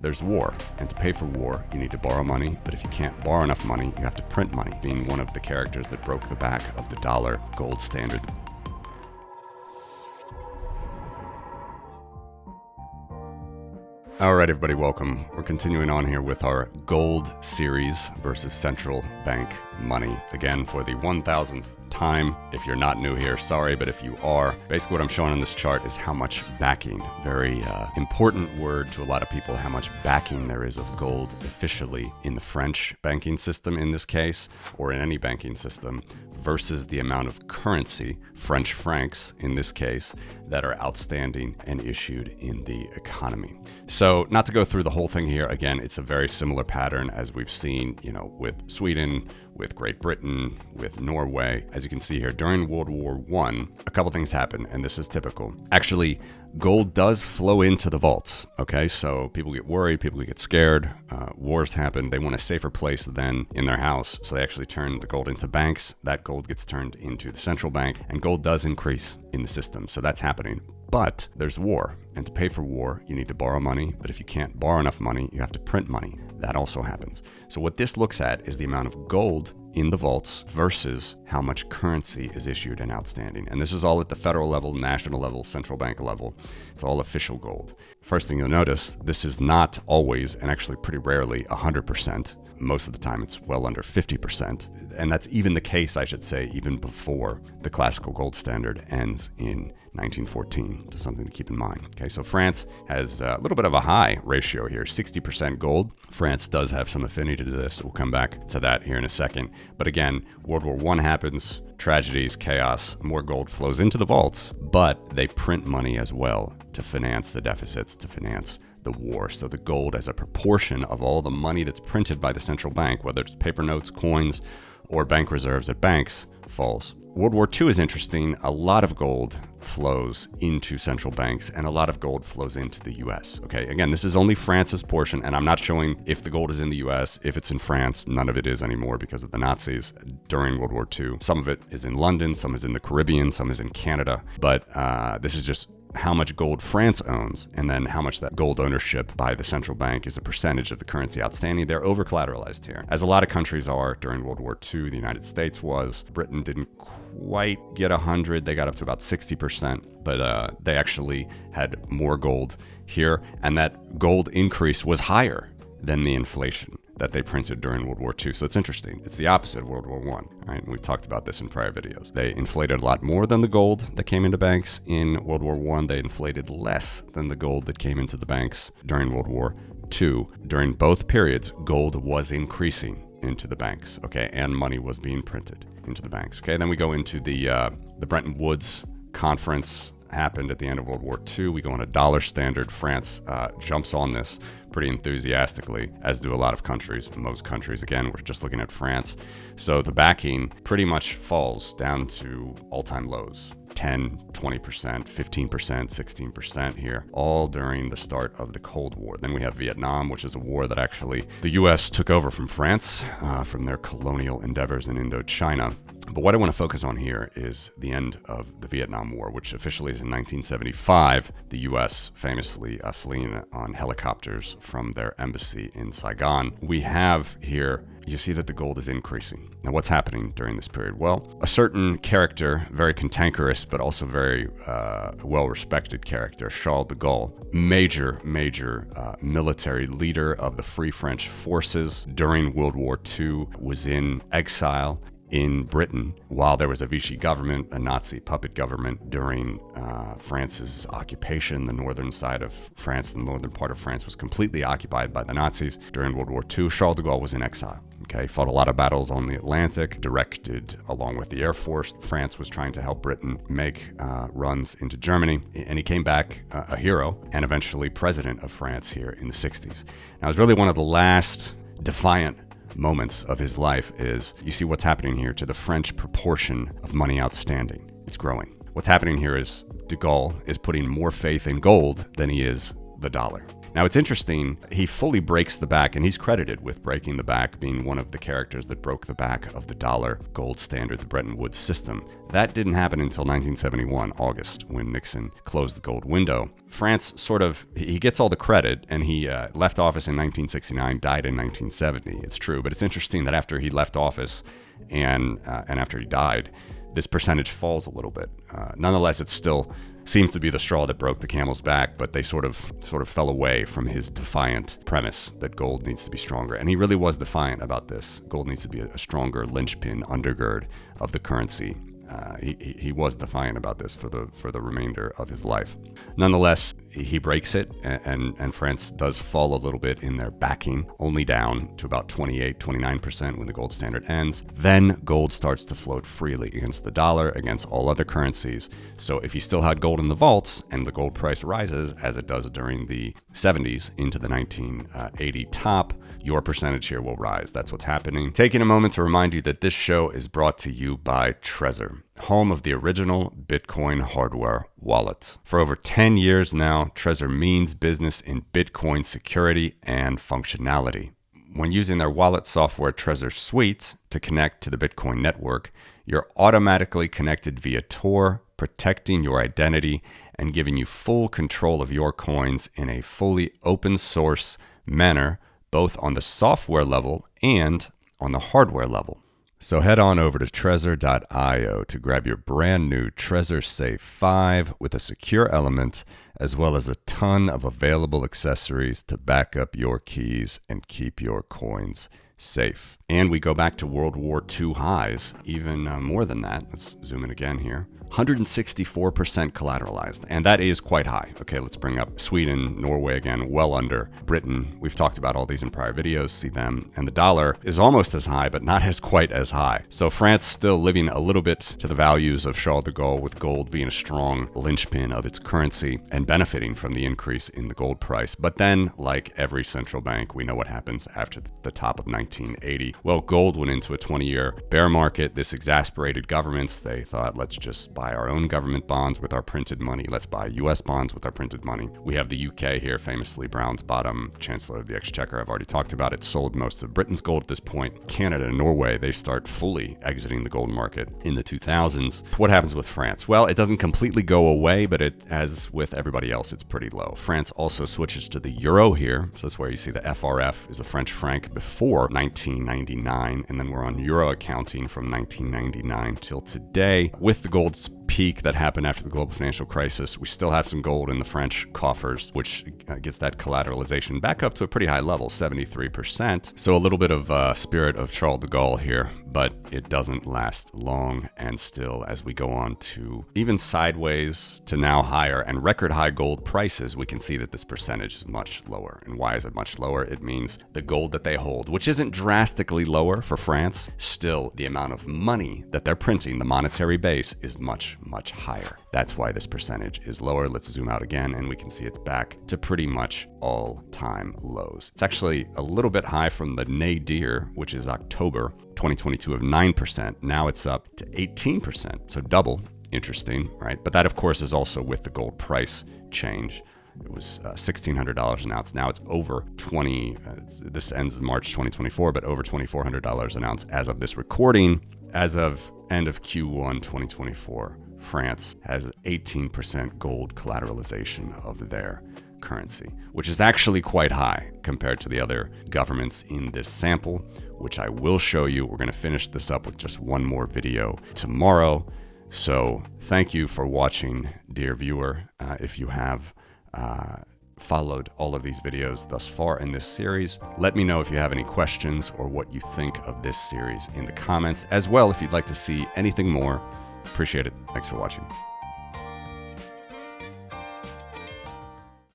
there's war, and to pay for war, you need to borrow money, but if you can't borrow enough money, you have to print money, being one of the characters that broke the back of the dollar gold standard. All right, everybody, welcome. We're continuing on here with our gold series versus central bank money. Again, for the 1000th time. If you're not new here, sorry, but if you are, basically what I'm showing on this chart is how much backing, very important word to a lot of people, how much backing there is of gold officially in the French banking system in this case, or in any banking system, versus the amount of currency, French francs in this case, that are outstanding and issued in the economy. So not to go through the whole thing here, again, it's a very similar pattern as we've seen, with Sweden, with Great Britain, with Norway. As you can see here, during World War I, a couple things happened, and this is typical. Actually, gold does flow into the vaults, okay? So people get worried, people get scared, wars happen, they want a safer place than in their house, so they actually turn the gold into banks. That gold gets turned into the central bank, and gold does increase in the system, so that's happening. But there's war, and to pay for war, you need to borrow money, but if you can't borrow enough money, you have to print money. That also happens. So what this looks at is the amount of gold in the vaults versus how much currency is issued and outstanding. And this is all at the federal level, national level, central bank level. It's all official gold. First thing you'll notice, this is not always, and actually pretty rarely, 100%. Most of the time it's well under 50%. And that's even the case, I should say, even before the classical gold standard ends in 1914. So something to keep in mind. Okay, so France has a little bit of a high ratio here, 60% gold. France does have some affinity to this. We'll come back to that here in a second. But again, World War I happens, tragedies, chaos, more gold flows into the vaults, but they print money as well to finance the deficits, to finance the war. So the gold as a proportion of all the money that's printed by the central bank, whether it's paper notes, coins, or bank reserves at banks, falls. World War II is interesting. A lot of gold flows into central banks and a lot of gold flows into the US. Okay, again, this is only France's portion, and I'm not showing if the gold is in the US, if it's in France. None of it is anymore because of the Nazis during World War II. Some of it is in London, some is in the Caribbean, some is in Canada, but this is just how much gold France owns, and then how much that gold ownership by the central bank is a percentage of the currency outstanding. They're over-collateralized here, as a lot of countries are during World War II. The United States was. Britain didn't quite get 100. They got up to about 60%, but they actually had more gold here, and that gold increase was higher than the inflation that they printed during World War II. So it's interesting. It's the opposite of World War I. Right? And we've talked about this in prior videos. They inflated a lot more than the gold that came into banks in World War I. They inflated less than the gold that came into the banks during World War II. During both periods, gold was increasing into the banks, okay, and money was being printed into the banks. Okay, then we go into the Bretton Woods conference. Happened at the end of World War II. We go on a dollar standard. France jumps on this pretty enthusiastically, as do a lot of countries. Most countries, again, we're just looking at France. So the backing pretty much falls down to all-time lows. 10, 20%, 15%, 16% here, all during the start of the Cold War. Then we have Vietnam, which is a war that actually the US took over from France from their colonial endeavors in Indochina. But what I want to focus on here is the end of the Vietnam War, which officially is in 1975, the US famously fleeing on helicopters from their embassy in Saigon. We have here, you see that the gold is increasing. Now, what's happening during this period? Well, a certain character, very cantankerous, but also very well-respected character, Charles de Gaulle, major military leader of the Free French forces during World War II, was in exile in Britain while there was a Vichy government, a Nazi puppet government during France's occupation. The northern side of France, the northern part of France, was completely occupied by the Nazis during World War II. Charles de Gaulle was in exile. Okay, fought a lot of battles on the Atlantic, directed along with the Air Force. France was trying to help Britain make runs into Germany, and he came back a hero and eventually president of France here in the 60s. Now, it was really one of the last defiant moments of his life. Is you see what's happening here to the French proportion of money outstanding. It's growing. What's happening here is de Gaulle is putting more faith in gold than he is the dollar. Now, it's interesting, he fully breaks the back, and he's credited with breaking the back, being one of the characters that broke the back of the dollar gold standard, the Bretton Woods system. That didn't happen until 1971, August, when Nixon closed the gold window. France he gets all the credit, and he left office in 1969, died in 1970. It's true, but it's interesting that after he left office and after he died, this percentage falls a little bit. Nonetheless, it still seems to be the straw that broke the camel's back, but they sort of fell away from his defiant premise that gold needs to be stronger. And he really was defiant about this. Gold needs to be a stronger linchpin undergird of the currency. He was defiant about this for the remainder of his life. Nonetheless, he breaks it, and France does fall a little bit in their backing, only down to about 28-29% when the gold standard ends. Then gold starts to float freely against the dollar, against all other currencies. So if you still had gold in the vaults and the gold price rises, as it does during the 70s into the 1980 top, your percentage here will rise. That's what's happening. Taking a moment to remind you that this show is brought to you by Trezor, home of the original Bitcoin hardware wallet. For over 10 years now, Trezor means business in Bitcoin security and functionality. When using their wallet software Trezor Suite to connect to the Bitcoin network, you're automatically connected via Tor, protecting your identity and giving you full control of your coins in a fully open source manner, both on the software level and on the hardware level. So head on over to Trezor.io to grab your brand new Trezor Safe 5 with a secure element, as well as a ton of available accessories to back up your keys and keep your coins safe. And we go back to World War II highs, even more than that. Let's zoom in again here. 164% collateralized, and that is quite high. Okay, let's bring up Sweden, Norway again, well under Britain. We've talked about all these in prior videos, see them. And the dollar is almost as high, but not as quite as high. So France still living a little bit to the values of Charles de Gaulle, with gold being a strong linchpin of its currency and benefiting from the increase in the gold price. But then, like every central bank, we know what happens after the top of 1980. Well, gold went into a 20-year bear market. This exasperated governments. They thought, let's just buy our own government bonds with our printed money. Let's buy US bonds with our printed money. We have the UK here, famously Brown's bottom, Chancellor of the Exchequer. I've already talked about it. Sold most of Britain's gold at this point. Canada and Norway, they start fully exiting the gold market in the 2000s. What happens with France? Well, it doesn't completely go away, but as with everybody else, it's pretty low. France also switches to the euro here. So that's where you see the FRF is a French franc before 1999, and then we're on euro accounting from 1999 till today. With the gold peak that happened after the global financial crisis, we still have some gold in the French coffers, which gets that collateralization back up to a pretty high level, 73%. So a little bit of spirit of Charles de Gaulle here, but it doesn't last long. And still, as we go on to even sideways to now higher and record high gold prices, we can see that this percentage is much lower. And why is it much lower? It means the gold that they hold, which isn't drastically lower for France, still the amount of money that they're printing, the monetary base, is much higher. That's why this percentage is lower. Let's zoom out again, and we can see it's back to pretty much all-time lows. It's actually a little bit high from the nadir, which is October 2022 of 9%. Now it's up to 18%, so double. Interesting, right? But that, of course, is also with the gold price change. It was $1,600 an ounce. Now it's over this ends in March 2024, but over $2,400 an ounce as of this recording. As of end of Q1 2024, France has 18% gold collateralization of their currency, which is actually quite high compared to the other governments in this sample, which I will show you. We're going to finish this up with just one more video tomorrow. So thank you for watching, dear viewer. If you have followed all of these videos thus far in this series, let me know if you have any questions or what you think of this series in the comments. As well, if you'd like to see anything more, appreciate it. Thanks for watching.